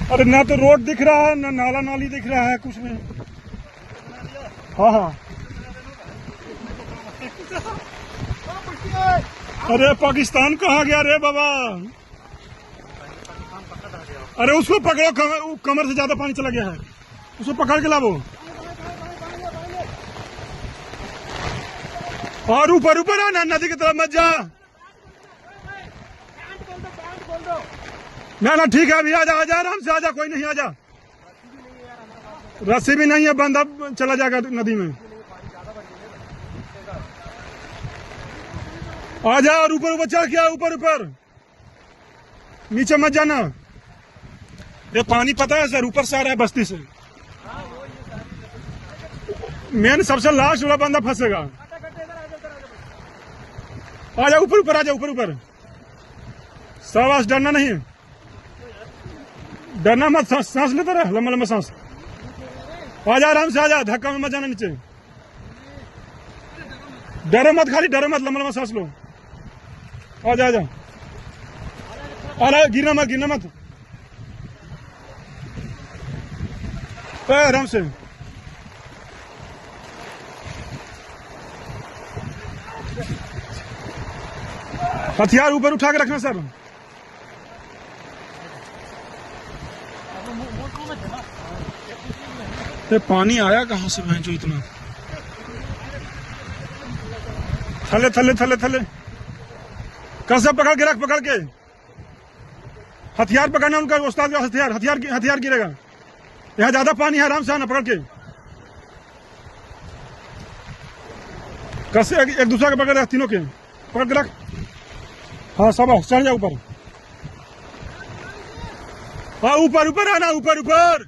अरे ना तो रोड दिख रहा है ना नाला नाली दिख रहा है कुछ नहीं। हाँ हाँ। अरे पाकिस्तान कहाँ गया रे बाबा? अरे उसको पकड़ो, कमर से ज्यादा पानी चला गया है, उसको पकड़ के लाओ। और ऊपर ऊपर आना, नदी की तरफ मत जा। ना ना ठीक है, अभी आजा आजा, आराम से आजा, कोई नहीं, आजा। रस्सी भी नहीं है, बंदा चला जाएगा नदी में। आजा और ऊपर ऊपर चढ़ के, ऊपर ऊपर, नीचे मत जाना। ये पानी पता है सर ऊपर से आ रहा है बस्ती से। मेन सबसे लास्ट वाला बंदा फंसेगा। आजा ऊपर ऊपर, आजा ऊपर ऊपर। शाबाश, डरना नहीं है, डरना मत, सांस लेता रहे, लंबा लंबा सांस। आजा आराम से, आजा, धक्का में मत जाना नीचे। डरो मत, खाली डरो मत, लंबा लंबा सांस लो। आजा आजा, अरे गिरना मत, गिरना मत, आराम से। हथियार ऊपर उठा के रखना सर। ये पानी आया कहां से भैंसो इतना? थले थले थले थले, कैसे पकड़ के रख, पकड़ के। हथियार पकड़ना उनका उस्ताद का हथियार, हथियार गिरेगा। यहाँ ज्यादा पानी है, आराम से आना, पकड़ के। कैसे एक दूसरे के पकड़ रख, तीनों के पकड़ के रख। हाँ सब चढ़ जा ऊपर। हाँ ऊपर ऊपर आना, ऊपर ऊपर।